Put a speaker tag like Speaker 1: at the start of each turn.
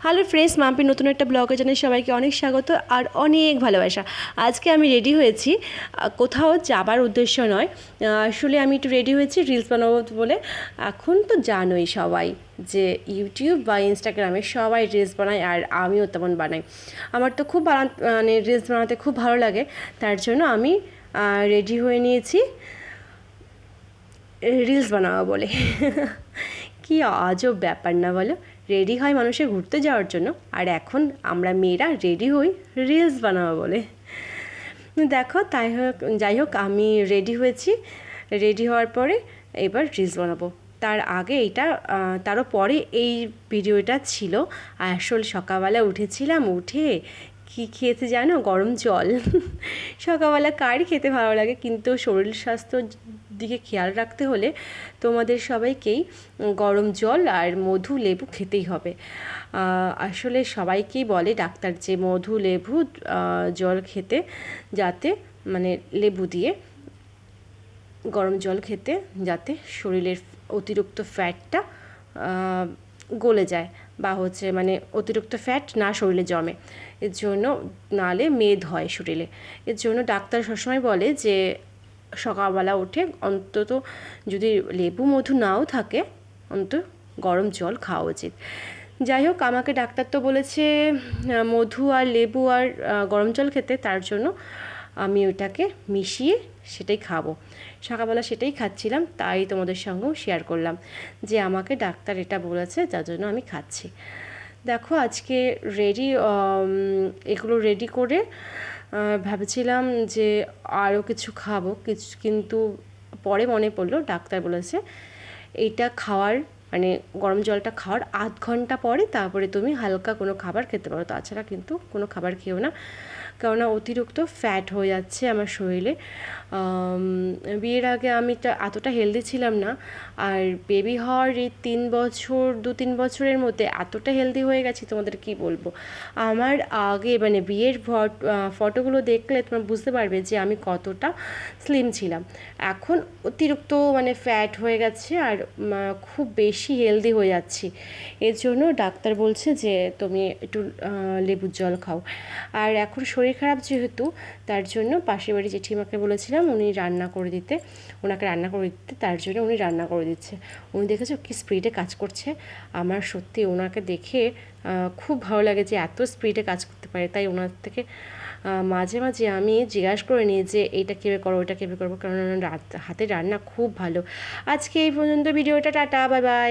Speaker 1: Hello friends, Mampi নতুন একটা ব্লগে জানাই সবাইকে অনেক স্বাগত আর অনেক ভালোবাসা। আজকে আমি রেডি হয়েছি, কোথাও যাবার উদ্দেশ্য নয়। আসলে আমি একটু রেডি হয়েছি রিলস বানাবো বলে। এখন তো জানোই সবাই যে ইউটিউব বা ইনস্টাগ্রামে সবাই রিলস বানায়, আর আমিও তেমন বানাই। আমার তো খুব মানে রিলস বানাতে খুব ভালো লাগে, তার জন্য আমি রেডি হয়ে নিয়েছি রিলস বানাবো বলে। কি আজব ব্যাপার না বলো, রেডি হয় মানুষের ঘুরতে যাওয়ার জন্য, আর এখন আমরা মেয়েরা রেডি হই রিলস বানাবো বলে। দেখো, তাই হোক যাই হোক, আমি রেডি হয়েছি। রেডি হওয়ার পরে এবার রিলস বানাবো। তার আগে তারও পরে এই ভিডিওটা ছিল। আসলে সকালবেলা উঠেছিলাম, উঠে কী খেয়েছে জানো? গরম জল। সকালবেলা কার খেতে ভালো লাগে, কিন্তু শরীর স্বাস্থ্যর দিকে খেয়াল রাখতে হলে তোমাদের সবাইকেই গরম জল আর মধু লেবু খেতেই হবে। আসলে সবাইকেই বলে ডাক্তার যে মধু লেবু জল খেতে, যাতে মানে লেবু দিয়ে গরম জল খেতে, যাতে শরীরের অতিরিক্ত ফ্যাটটা গলে যায়, বা মানে অতিরিক্ত ফ্যাট না শরীরে জমে। এর জন্য নালে মেদ হয় শরীরে। এর জন্য ডাক্তার সবসময় বলে যে সকালবেলা উঠে অন্তত যদি লেবু মধু নাও থাকে, অন্তত গরম জল খাওয়া উচিত। যাই হোক, আমাকে ডাক্তার তো বলেছে মধু আর লেবু আর গরম জল খেতে, তার জন্য আমি ওটাকে মিশিয়ে সেটাই খাবো। সকালবেলা সেটাই খাচ্ছিলাম, তাই তোমাদের সঙ্গেও শেয়ার করলাম যে আমাকে ডাক্তার এটা বলেছে, যার জন্য আমি খাচ্ছি। দেখো, আজকে এগুলো রেডি করে ভাবছিলাম যে আরও কিছু খাবো, কিন্তু পরে মনে পড়লো ডাক্তার বলেছে এইটা খাওয়ার মানে গরম জলটা খাওয়ার আধ ঘন্টা পরে তারপরে তুমি হালকা কোনো খাবার খেতে পারো, তাছাড়া কিন্তু কোনো খাবার খেও না, কেননা অতিরিক্ত ফ্যাট হয়ে যাচ্ছে আমার শরীরে। বিয়ের আগে আমি এতটা হেলদি ছিলাম না, আর বেবি হওয়ার এই 2-3 বছরের মধ্যে এতটা হেলদি হয়ে গেছি তোমাদের কি বলবো। আমার আগে মানে বিয়ের ফটোগুলো দেখলে তোমরা বুঝতে পারবে যে আমি কতটা স্লিম ছিলাম। এখন অতিরিক্ত মানে ফ্যাট হয়ে গেছে, আর খুব বেশি হেলদি হয়ে যাচ্ছি। এর জন্য ডাক্তার বলছে যে তুমি একটু লেবুর জল খাও। আর এখন শরীর খারাপ যেহেতু, তার জন্য পাশের বাড়ি জেঠিমাকে বলেছিলাম ওনাকে রান্না করে দিতে, তার জন্য উনি রান্না করে দিচ্ছে। উনি দেখেছো কি স্পিডে কাজ করছে। আমার সত্যি ওনাকে দেখে খুব ভালো লাগে যে এত স্পিডে কাজ করতে পারে। তাই ওনার থেকে মাঝে মাঝে আমি জিজ্ঞাসা করে নিই যে এইটা কীভাবে করো, ওইটা কীভাবে করবো, কারণ হাতের রান্না খুব ভালো। আজকে এই পর্যন্ত ভিডিওটা, টাটা, বাই বাই।